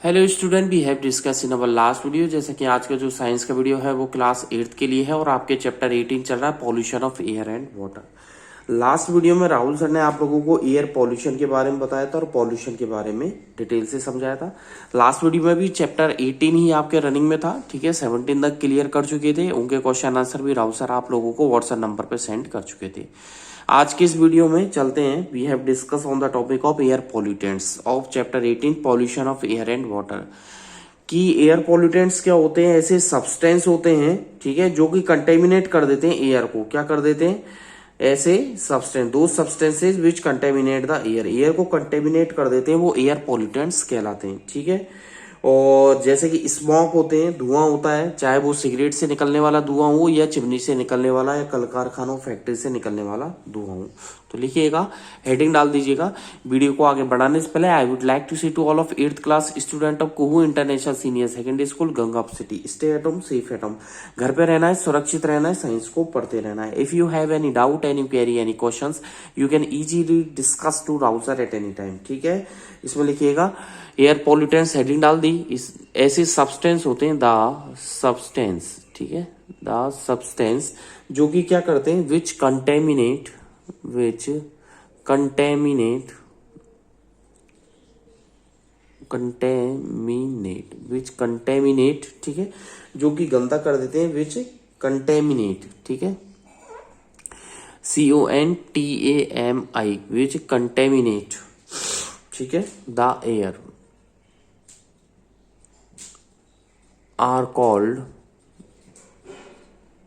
Hello student, we have discuss in our last video. जैसा कि आज का जो साइंस का वीडियो है वो क्लास 8th के लिए है और आपके चैप्टर 18 चल रहा है pollution of air and water. Last video में राहुल सर ने आप लोगों को एयर पॉल्यूशन के बारे में बताया था और पॉल्यूशन के बारे में डिटेल से समझाया था। लास्ट वीडियो में भी चैप्टर 18 ही आपके रनिंग में था, ठीक है। 17 तक क्लियर कर चुके थे, उनके क्वेश्चन आंसर भी राहुल सर आप लोगों को व्हाट्सएप नंबर पर सेंड कर चुके थे। आज के इस वीडियो में चलते हैं। We have discuss on the topic of air pollutants of chapter 18 pollution of air and water. कि एयर पॉल्यूटेंट्स क्या होते हैं, ऐसे सब्सटेंस होते हैं, ठीक है, जो कि कंटेमिनेट कर देते हैं एयर को। क्या कर देते हैं? ऐसे सब्सटेंस, दो substances which contaminate the air, air को कंटेमिनेट कर देते हैं, वो एयर पॉल्यूटेंट्स कहलाते हैं, ठीक है। और जैसे कि स्मोक होते हैं, धुआं होता है, चाहे वो सिगरेट से निकलने वाला धुआं हो या चिमनी से निकलने वाला या कल कारखानों फैक्ट्री से निकलने वाला धुआं हो। तो लिखिएगा, हेडिंग डाल दीजिएगा। वीडियो को आगे बढ़ाने से पहले I would like to say to all of 8th class student of Kuhu international senior secondary school Gangapur city, stay at home, safe at home. घर पे रहना है, सुरक्षित रहना है, साइंस को पढ़ते रहना है। If you have any doubt, any query, any questions, you can easily discuss to Rahul sir at any time, ठीक है। इसमें लिखिएगा एयर पॉल्यूटेंट्स, हेडिंग डाल दी। इस ऐसे सब्सटेंस होते हैं, द सब्सटेंस, ठीक है, द सब्सटेंस जो कि क्या करते हैं, विच कंटेमिनेट, विच कंटेमिनेट, कंटेमिनेट, विच कंटेमिनेट, ठीक है, जो कि गंदा कर देते हैं, विच कंटेमिनेट, ठीक है, CONTAMI, विच कंटेमिनेट, ठीक है, the air are called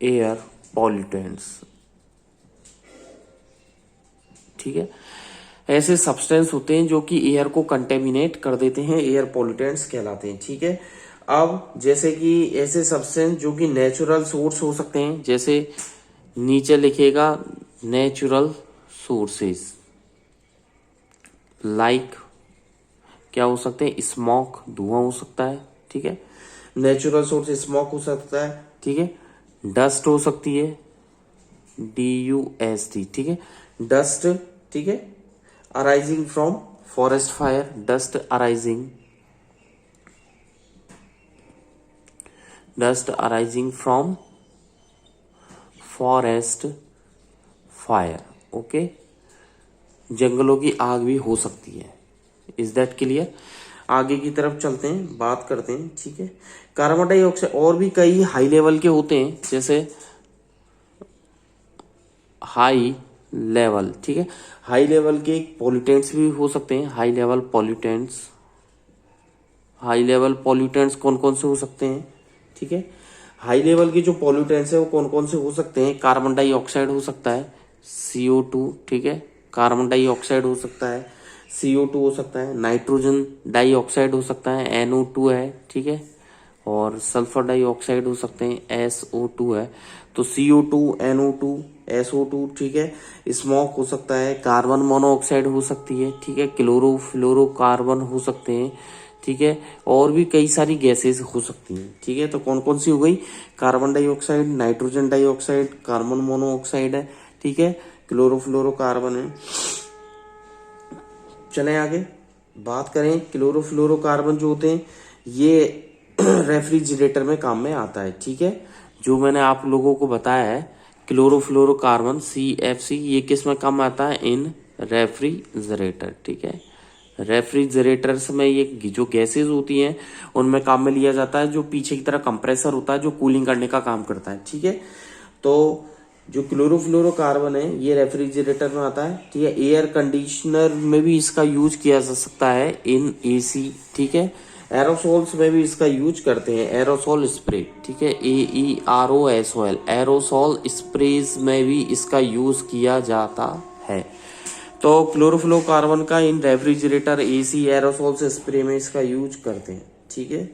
air pollutants, ठीक है। ऐसे सब्सटेंस होते हैं जो कि एयर को कंटेमिनेट कर देते हैं, एयर पॉल्यूटेंट्स कहलाते हैं, ठीक है। अब जैसे कि ऐसे सब्सटेंस जो कि नेचुरल सोर्स हो सकते हैं, जैसे नीचे लिखेगा नेचुरल सोर्सेस, लाइक क्या हो सकते हैं, स्मोक, धुआं हो सकता है, ठीक है। नेचुरल सोर्स स्मोक हो सकता है, ठीक है। डस्ट हो सकती है, DUST, ठीक है, डस्ट, ठीक है, arising from forest fire, dust arising, dust arising from forest fire, okay. जंगलों की आग भी हो सकती है। Is that clear? आगे की तरफ चलते हैं, बात करते हैं, ठीक है। कार्बन डाइऑक्साइड और भी कई हाई लेवल के होते हैं, जैसे हाई लेवल, ठीक है, हाई लेवल के पॉल्यूटेंट्स भी हो सकते हैं। High level pollutants, high level pollutants कौन कौन से हो सकते हैं, ठीक है। हाई लेवल के जो पॉल्यूटेंट्स है वो कौन कौन से हो सकते हैं? कार्बन डाइऑक्साइड हो सकता है, CO2, ठीक है, कार्बन डाइऑक्साइड हो सकता है, CO2 हो सकता है, नाइट्रोजन डाइऑक्साइड हो सकता है, NO2 है, ठीक है, और सल्फर डाइऑक्साइड हो सकते हैं, SO2 है। तो CO2, NO2, SO2, ठीक है। स्मोक हो सकता है, कार्बन मोनोऑक्साइड हो सकती है, ठीक है, क्लोरोफ्लोरोकार्बन हो सकते हैं, ठीक है, और भी कई सारी गैसेस हो सकती हैं, ठीक है। तो कौन कौन सी हो गई? Carbon dioxide, nitrogen dioxide, carbon monoxide है, ठीक है, क्लोरोफ्लोरोकार्बन है। चलें आगे बात करें। क्लोरोफ्लोरोकार्बन जो होते हैं ये रेफ्रिजरेटर में काम में आता है, ठीक है। जो मैंने आप लोगों को बताया है क्लोरोफ्लोरोकार्बन CFC, ये किस में काम आता है? इन रेफ्रिजरेटर, ठीक है। रेफ्रिजरेटर्स में ये जो गैसेस होती हैं उनमें काम में लिया जाता है। जो पीछे की तरह कंप्रेसर होता है जो कूलिंग करने का काम करता है, ठीक है। तो जो क्लोरोफ्लोरोकार्बन है ये रेफ्रिजरेटर में आता है, ठीक है। एयर कंडीशनर में भी इसका यूज किया जा सकता है, इन AC, ठीक है। एरोसोल्स में भी इसका यूज करते हैं, एरोसोल स्प्रे, ठीक है, AEROSOL, एरोसोल स्प्रेज में भी इसका यूज किया जाता है। तो क्लोरोफ्लोरोकार्बन का इन रेफ्रिजरेटर, AC, एरोसोल्स स्प्रे में इसका यूज करते हैं, ठीक है।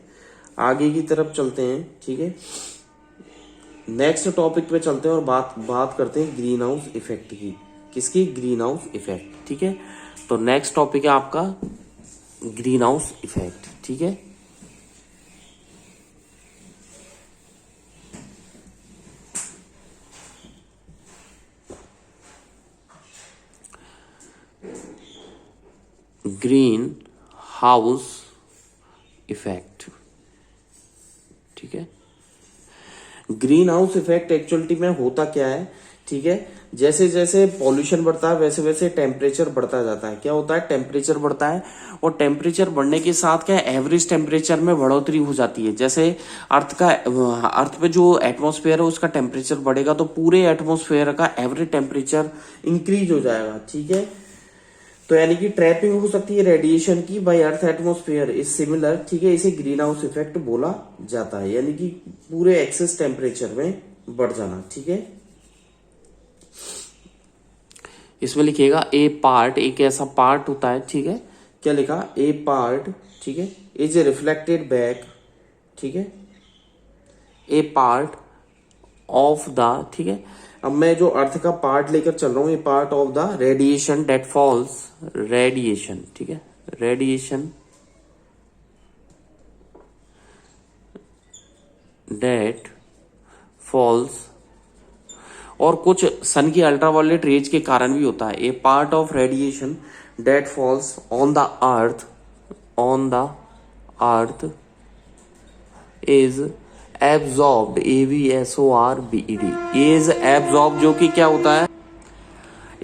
आगे की तरफ चलते हैं, ठीक है। नेक्स्ट टॉपिक पे चलते हैं और बात करते हैं ग्रीन हाउस इफेक्ट की। किसकी? ग्रीन हाउस इफेक्ट, ठीक है। तो नेक्स्ट टॉपिक है आपका ग्रीन हाउस इफेक्ट, ठीक है। Green house effect. ठीक है, ग्रीन हाउस इफेक्ट एक्चुअलिटी में होता क्या है, ठीक है, जैसे जैसे पॉल्यूशन बढ़ता है वैसे वैसे टेम्परेचर बढ़ता जाता है। क्या होता है, टेम्परेचर बढ़ता है, और टेम्परेचर बढ़ने के साथ क्या एवरेज टेम्परेचर में बढ़ोतरी हो जाती है। जैसे अर्थ पे जो एटमॉस्फेयर है उसका टेम्परेचर बढ़ेगा तो पूरे एटमॉस्फेयर का एवरेज टेम्परेचर इंक्रीज हो जाएगा। ठीक है, तो यानी कि ट्रैपिंग हो सकती है रेडिएशन की by earth atmosphere is similar. ठीक है, इसे ग्रीन हाउस इफेक्ट बोला जाता है, यानी कि पूरे एक्सेस टेम्परेचर में बढ़ जाना। ठीक है, इसमें लिखिएगा ए पार्ट, एक ऐसा पार्ट होता है। ठीक है, क्या लिखा, ए पार्ट, ठीक है, इज रिफ्लेक्टेड बैक। ठीक है, ए पार्ट ऑफ द, ठीक है, अब मैं जो अर्थ का पार्ट लेकर चल रहा हूं, ये part of the radiation that falls, radiation, ठीक है, रेडिएशन डेट फॉल्स, और कुछ सन की अल्ट्रावायलेट रेज के कारण भी होता है। A part of radiation that falls on the earth, on the earth is absorbed, ABSORBED, is absorb, जो कि क्या होता है,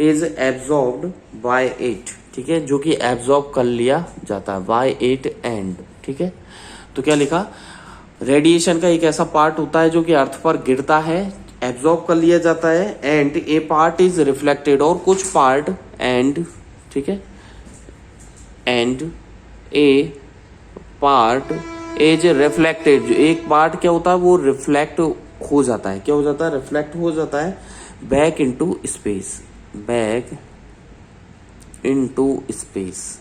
इज एब्जॉर्ब्ड बाय इट। ठीक है, जो कि एब्जॉर्ब कर लिया जाता है बाय इट एंड। ठीक है, तो क्या लिखा, रेडिएशन का एक ऐसा पार्ट होता है जो कि अर्थ पर गिरता है, एब्जॉर्ब कर लिया जाता है, and A part is reflected, और कुछ पार्ट, एंड, ठीक है, and A part is reflected, जो एक पार्ट क्या होता है वो रिफ्लेक्ट हो जाता है, क्या हो जाता है, रिफ्लेक्ट हो जाता है back into space, back into space,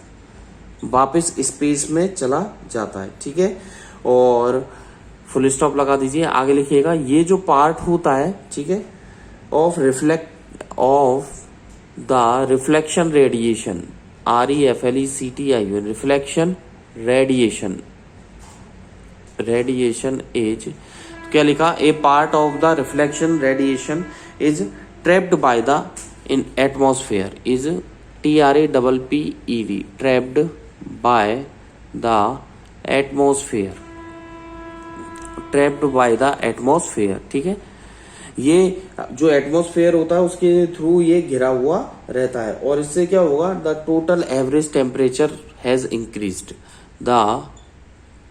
वापस स्पेस में चला जाता है। ठीक है, और फुल स्टॉप लगा दीजिए, आगे लिखिएगा, ये जो पार्ट होता है, ठीक है, of the reflection radiation, REFLECTION, reflection radiation, radiation is, क्या लिखा, a part of the reflection radiation is trapped by the in atmosphere, is TRAPPED, trapped by the atmosphere, trapped by the atmosphere. ठीक है, ये जो atmosphere होता है उसके through ये घिरा हुआ रहता है, और इससे क्या होगा, the total average temperature has increased, the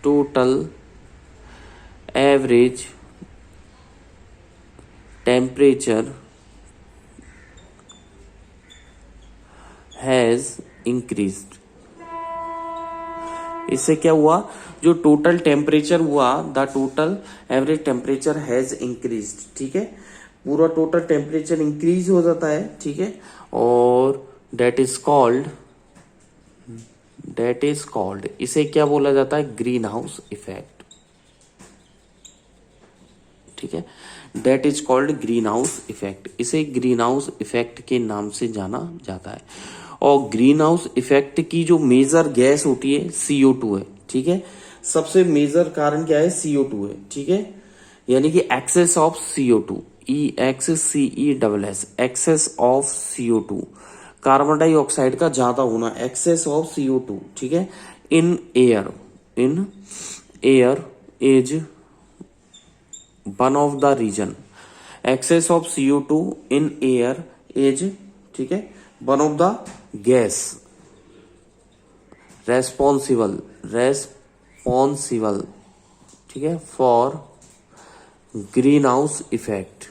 total average temperature has increased. इससे क्या हुआ, जो टोटल टेम्परेचर हुआ, the total average temperature has increased. ठीक है, पूरा टोटल टेम्परेचर इंक्रीज हो जाता है। ठीक है, और दैट इज कॉल्ड, इसे क्या बोला जाता है, ग्रीन हाउस इफेक्ट। ठीक है, that is called green house effect, इसे ग्रीन हाउस इफेक्ट के नाम से जाना जाता है। और ग्रीन हाउस इफेक्ट की जो मेजर गैस होती है CO2 है। ठीक है, सबसे मेजर कारण क्या है, CO2 है। ठीक है, यानी कि excess of CO2, EXCESS, excess of CO2, carbon dioxide का ज्यादा होना, एक्सेस ऑफ CO2। ठीक है, in air is one of the reason, excess of CO2 in air is, ठीक है, one of the gas responsible, ठीक है, फॉर ग्रीन हाउस इफेक्ट।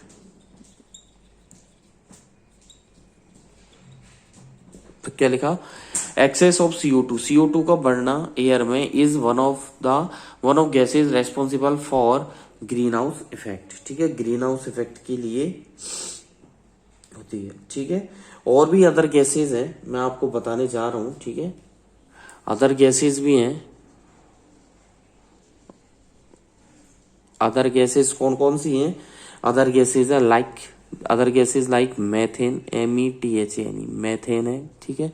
तो क्या लिखा, एक्सेस ऑफ CO2 का बढ़ना एयर में is one of gases responsible for green house effect. ठीक है, ग्रीन हाउस इफेक्ट के लिए होती है। ठीक है, और भी अदर गैसेज है, मैं आपको बताने जा रहा हूं। ठीक है, अदर गैसेज भी हैं, अदर गैसेज कौन कौन सी हैं, अदर गैसेज है लाइक मैथेन, METHANE, मैथेन है। ठीक है,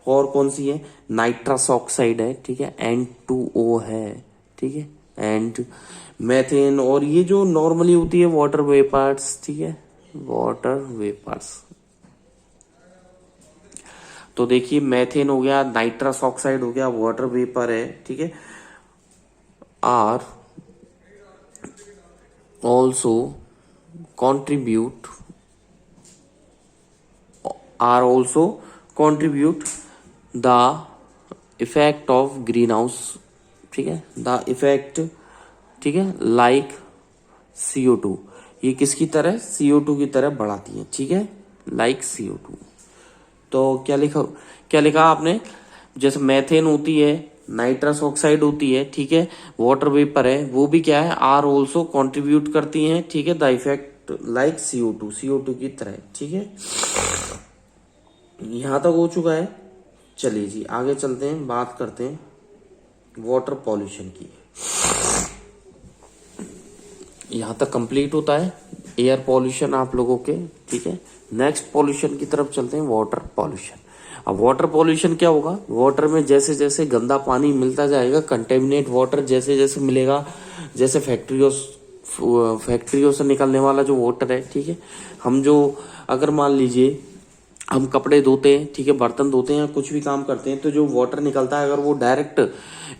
और कौन सी है, नाइट्रस ऑक्साइड है। ठीक है, N2O है। ठीक है, एंड मैथेन, और ये जो नॉर्मली होती है वाटर वेपर्स। ठीक है, वाटर वेपर्स, तो देखिए मैथेन हो गया, नाइट्रस ऑक्साइड हो गया, वाटर वेपर है। ठीक है, are also contribute the effect of greenhouse, ठीक है, द इफेक्ट, ठीक है, लाइक CO2, ये किसकी तरह, CO2 की तरह बढ़ाती है, ठीक है, लाइक CO2। तो क्या लिखा आपने, जैसे मेथेन होती है, नाइट्रस ऑक्साइड होती है, ठीक है, वाटर वेपर है, वो भी क्या है, आर ऑल्सो कॉन्ट्रीब्यूट करती हैं, ठीक है, द इफेक्ट लाइक CO2 की तरह, ठीक है। यहां तक हो चुका है। चलिए जी आगे चलते हैं, बात करते हैं वाटर पॉल्यूशन की। यहां तक कंप्लीट होता है एयर पॉल्यूशन आप लोगों के, ठीक है। नेक्स्ट पॉल्यूशन की तरफ चलते हैं, वाटर पॉल्यूशन। अब वाटर पॉल्यूशन क्या होगा, वाटर में जैसे जैसे गंदा पानी मिलता जाएगा, कंटेमिनेट वाटर जैसे जैसे मिलेगा, जैसे फैक्ट्रियों से निकलने वाला जो वाटर है, ठीक है, हम जो अगर मान लीजिए हम कपड़े धोते हैं, ठीक है, बर्तन धोते हैं, कुछ भी काम करते हैं, तो जो वाटर निकलता है अगर वो डायरेक्ट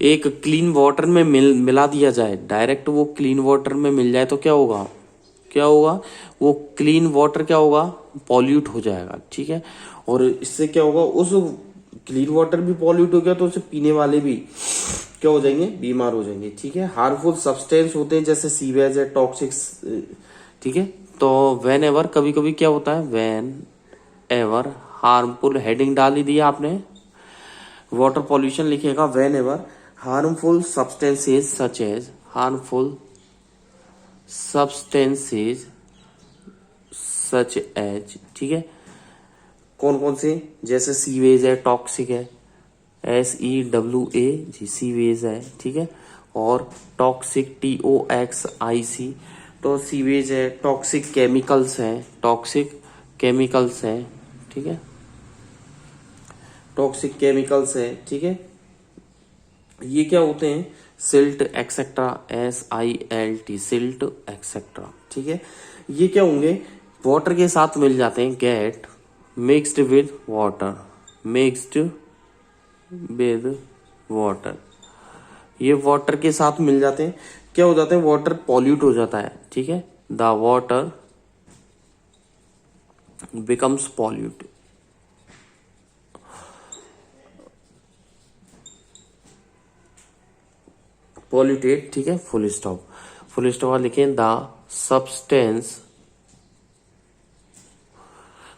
एक क्लीन वाटर में मिला दिया जाए, डायरेक्ट वो क्लीन वाटर में मिल जाए, तो क्या होगा वो क्लीन वाटर क्या होगा, पॉल्यूट हो जाएगा, ठीक है। और इससे क्या होगा, उस क्लीन वाटर भी पॉल्यूट हो गया तो उसे पीने वाले भी क्या हो जाएंगे, बीमार हो जाएंगे, ठीक है। हार्मफुल सब्सटेंस होते हैं जैसे सीवेज है, टॉक्सिक्स, ठीक है। तो वेन एवर, कभी कभी क्या होता है, वेन एवर हार्मफुल, हेडिंग डाल ही दिया आपने, वाटर पॉल्यूशन लिखेगा, whenever harmful substances such as, harmful substances such as, ठीक है, कौन कौन से, जैसे सीवेज है, टॉक्सिक है, SEWA सीवेज है, ठीक है, और टॉक्सिक TOXIC, तो सीवेज है, टॉक्सिक केमिकल्स है, ठीक है, टॉक्सिक केमिकल्स है, ठीक है। ये क्या होते हैं, silt etcetera, SILT, silt etcetera, ठीक है। ये क्या होंगे, वाटर के साथ मिल जाते हैं, गेट मिक्स्ड विद वाटर, ये वाटर के साथ मिल जाते हैं, क्या हो जाते हैं, वाटर पॉल्यूट हो जाता है, ठीक है, the water becomes pollute, polluted, ठीक है, फुल स्टॉप लिखें, द सब्सटेंस,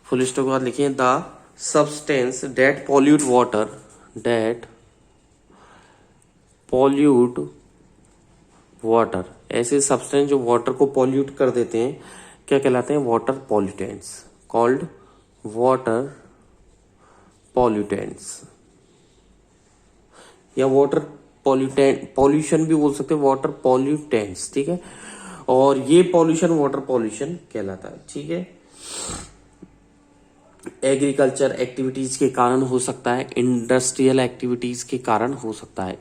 फुल स्टॉप के बाद लिखें, the substance date pollute water, ऐसे सब्सटेंस जो वाटर को पॉल्यूट कर देते हैं क्या कहलाते हैं, water pollutants, called water pollutants, या वाटर पॉल्यूशन भी बोल सकते हैं, वाटर पॉल्यूटेंट्स, ठीक है। और ये पॉल्यूशन वाटर पॉल्यूशन कहलाता है, ठीक है। एग्रीकल्चर एक्टिविटीज के कारण हो सकता है, इंडस्ट्रियल एक्टिविटीज के कारण हो सकता है,